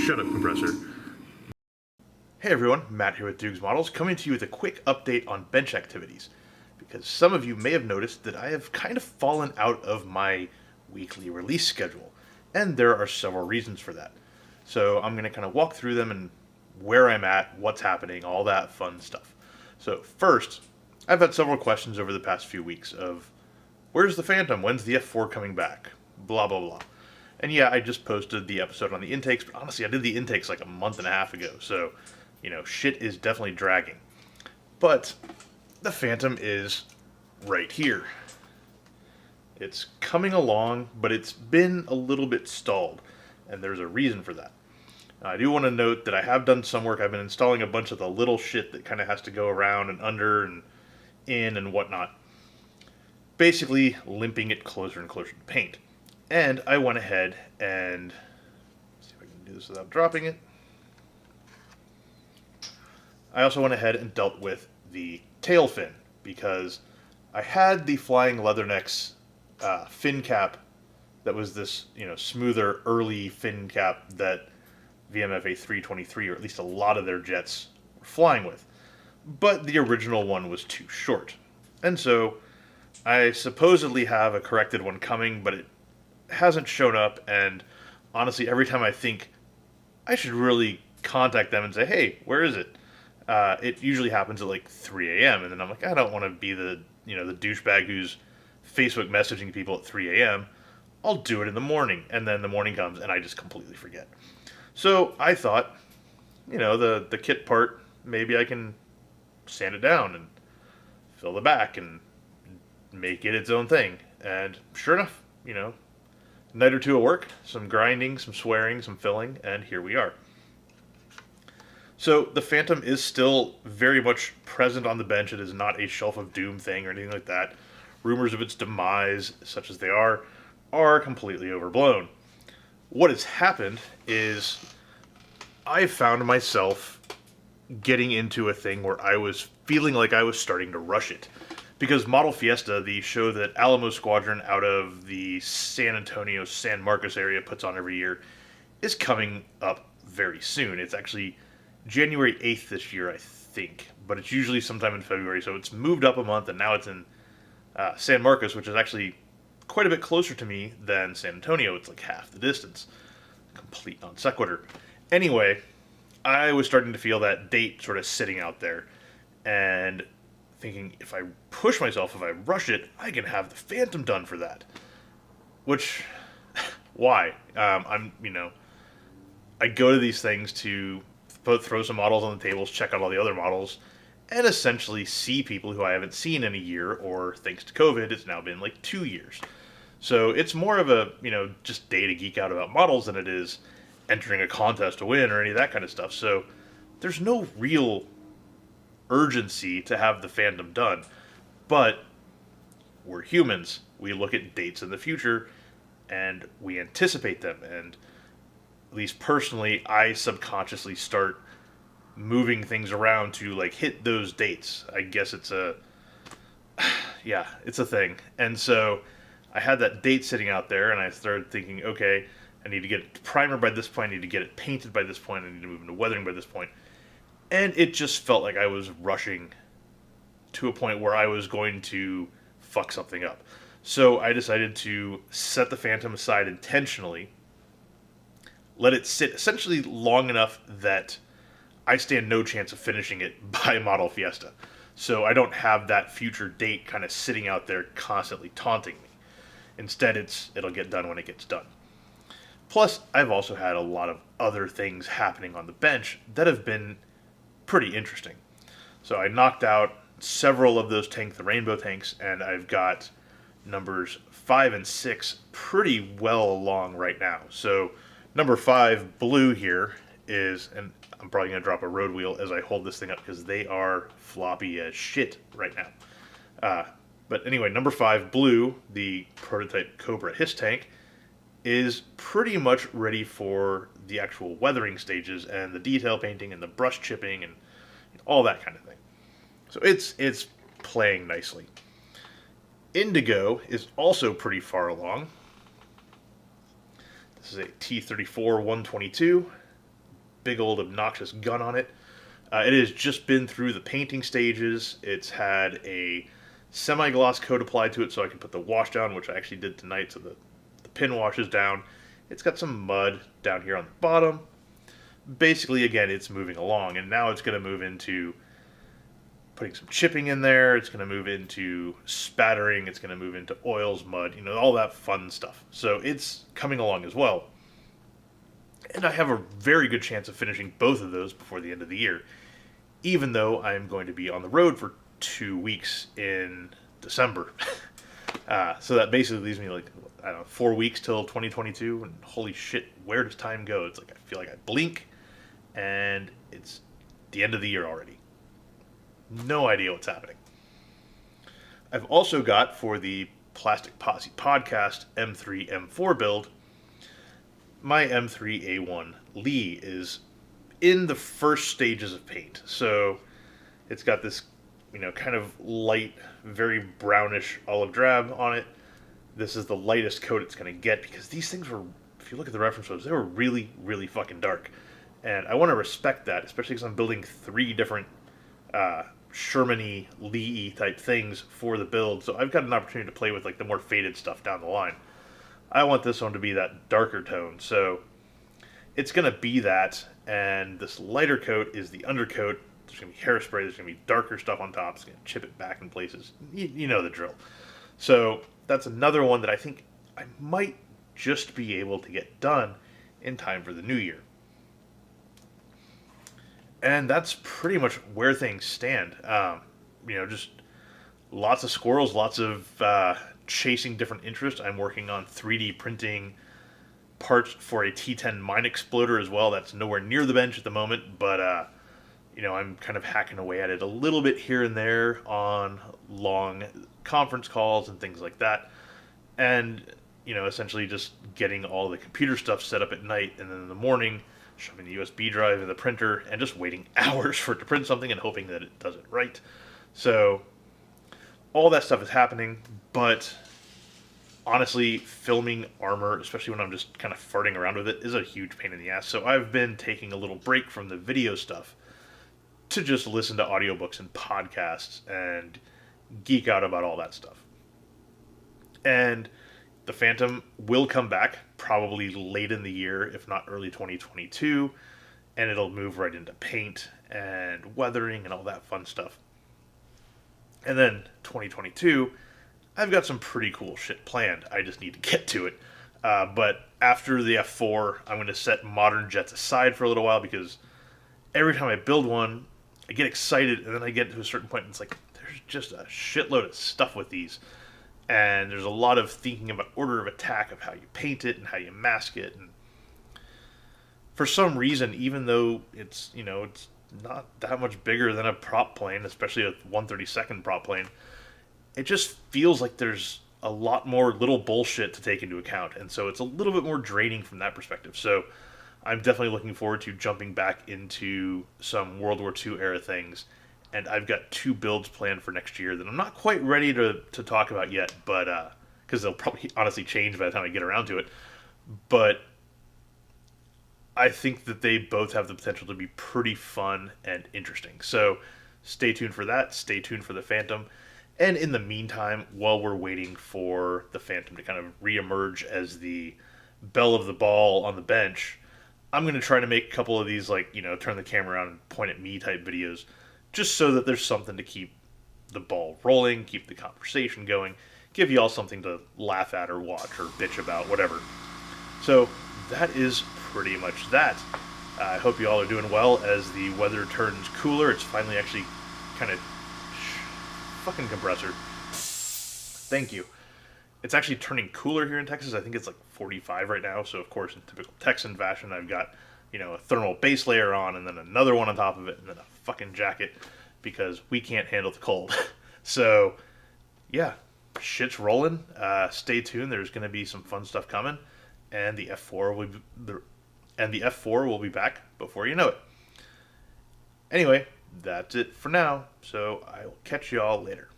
Shut up, compressor. Hey everyone, Matt here with Dukes Models, coming to you with a quick update on bench activities. Because some of you may have noticed that I have kind of fallen out of my weekly release schedule. And there are several reasons for that. So I'm going to kind of walk through them and where I'm at, what's happening, all that fun stuff. So first, I've had several questions over the past few weeks of, where's the Phantom? When's the F4 coming back? Blah, blah, blah. And yeah, I just posted the episode on the intakes, but honestly, I did the intakes like a month and a half ago, so, shit is definitely dragging. But the Phantom is right here. It's coming along, but it's been a little bit stalled, and there's a reason for that. I do want to note that I have done some work. I've been installing a bunch of the little shit that kind of has to go around and under and in and whatnot. Basically, limping it closer and closer to paint. And I went ahead and, see if I can do this without dropping it. I also went ahead and dealt with the tail fin, because I had the Flying Leathernecks fin cap that was this, smoother early fin cap that VMFA 323, or at least a lot of their jets, were flying with. But the original one was too short. And so I supposedly have a corrected one coming, but it hasn't shown up, and honestly, every time I think I should really contact them and say, hey, where is it? It usually happens at like 3 a.m., and then I'm like, I don't want to be the douchebag who's Facebook messaging people at 3 a.m. I'll do it in the morning, and then the morning comes, and I just completely forget. So I thought, the kit part, maybe I can sand it down and fill the back and make it its own thing. And sure enough, night or two of work, some grinding, some swearing, some filling, and here we are. So the Phantom is still very much present on the bench. It is not a Shelf of Doom thing or anything like that. Rumors of its demise, such as they are completely overblown. What has happened is I found myself getting into a thing where I was feeling like I was starting to rush it. Because Model Fiesta, the show that Alamo Squadron out of the San Antonio, San Marcos area puts on every year, is coming up very soon. It's actually January 8th this year, I think. But it's usually sometime in February, so it's moved up a month, and now it's in San Marcos, which is actually quite a bit closer to me than San Antonio. It's like half the distance. Complete non sequitur. Anyway, I was starting to feel that date sort of sitting out there, and thinking, if I push myself, if I rush it, I can have the Phantom done for that. Which, why? I go to these things to both throw some models on the tables, check out all the other models, and essentially see people who I haven't seen in a year, or thanks to COVID, it's now been like 2 years. So it's more of a, just day to geek out about models than it is entering a contest to win or any of that kind of stuff. So there's no real urgency to have the Phantom done, but we're humans. We look at dates in the future and we anticipate them, and at least personally, I subconsciously start moving things around to like hit those dates. I guess it's a thing. And so I had that date sitting out there, and I started thinking, okay, I need to get it primer by this point, I need to get it painted by this point, I need to move into weathering by this point. And it just felt like I was rushing to a point where I was going to fuck something up. So I decided to set the Phantom aside intentionally, let it sit essentially long enough that I stand no chance of finishing it by Model Fiesta. So I don't have that future date kind of sitting out there constantly taunting me. Instead, it'll get done when it gets done. Plus, I've also had a lot of other things happening on the bench that have been pretty interesting. So I knocked out several of those Tank the Rainbow tanks, and I've got numbers 5 and 6 pretty well along right now. So number 5, blue here, is, and I'm probably going to drop a road wheel as I hold this thing up because they are floppy as shit right now. But anyway, number 5, blue, the prototype Cobra HISS tank, is pretty much ready for the actual weathering stages and the detail painting and the brush chipping and all that kind of thing. So it's playing nicely. Indigo is also pretty far along. This is a T-34 122. big old obnoxious gun on it. It has just been through the painting stages. It's had a semi-gloss coat applied to it so I can put the wash down, which I actually did tonight, so the pin washes down. It's got some mud down here on the bottom. Basically, again, it's moving along, and now it's going to move into putting some chipping in there. It's going to move into spattering. It's going to move into oils, mud, all that fun stuff. So it's coming along as well. And I have a very good chance of finishing both of those before the end of the year, even though I'm going to be on the road for 2 weeks in December. So that basically leaves me 4 weeks till 2022, and holy shit, where does time go? It's like I feel like I blink, and it's the end of the year already. No idea what's happening. I've also got, for the Plastic Posse podcast M3 M4 build, my M3A1 Lee is in the first stages of paint. So it's got this, kind of light, very brownish olive drab on it. This is the lightest coat it's going to get, because these things were, if you look at the reference photos, they were really, really fucking dark. And I want to respect that, especially because I'm building 3 different Sherman-y, Lee-y type things for the build. So I've got an opportunity to play with the more faded stuff down the line. I want this one to be that darker tone, so it's going to be that, and this lighter coat is the undercoat. There's going to be hairspray, there's going to be darker stuff on top, it's going to chip it back in places. You know the drill. So that's another one that I think I might just be able to get done in time for the new year. And that's pretty much where things stand. Just lots of squirrels, lots of chasing different interests. I'm working on 3D printing parts for a T10 mine exploder as well. That's nowhere near the bench at the moment, but I'm kind of hacking away at it a little bit here and there on long conference calls and things like that. And, essentially just getting all the computer stuff set up at night, and then in the morning shoving the USB drive in the printer and just waiting hours for it to print something and hoping that it does it right. So all that stuff is happening, but honestly, filming armor, especially when I'm just kind of farting around with it, is a huge pain in the ass. So I've been taking a little break from the video stuff to just listen to audiobooks and podcasts and geek out about all that stuff. And the Phantom will come back probably late in the year, if not early 2022, and it'll move right into paint and weathering and all that fun stuff. And then 2022, I've got some pretty cool shit planned. I just need to get to it. But after the F4, I'm going to set modern jets aside for a little while, because every time I build one, I get excited, and then I get to a certain point, and it's like, there's just a shitload of stuff with these. And there's a lot of thinking about order of attack, of how you paint it and how you mask it. And for some reason, even though it's not that much bigger than a prop plane, especially a 1/32nd prop plane, it just feels like there's a lot more little bullshit to take into account. And so it's a little bit more draining from that perspective. So I'm definitely looking forward to jumping back into some World War II era things. And I've got 2 builds planned for next year that I'm not quite ready to talk about yet, but because they'll probably honestly change by the time I get around to it. But I think that they both have the potential to be pretty fun and interesting. So stay tuned for that. Stay tuned for the Phantom. And in the meantime, while we're waiting for the Phantom to kind of reemerge as the belle of the ball on the bench, I'm going to try to make a couple of these, turn the camera around and point at me type videos, just so that there's something to keep the ball rolling, keep the conversation going, give you all something to laugh at or watch or bitch about, whatever. So that is pretty much that. I hope you all are doing well as the weather turns cooler. It's finally actually kind of... fucking compressor. Thank you. It's actually turning cooler here in Texas. I think it's 45 right now. So, of course, in typical Texan fashion, I've got, a thermal base layer on, and then another one on top of it, and then a fucking jacket, because we can't handle the cold. So, yeah, shit's rolling. Stay tuned. There's going to be some fun stuff coming, and the F4 will be back before you know it. Anyway, that's it for now. So I will catch you all later.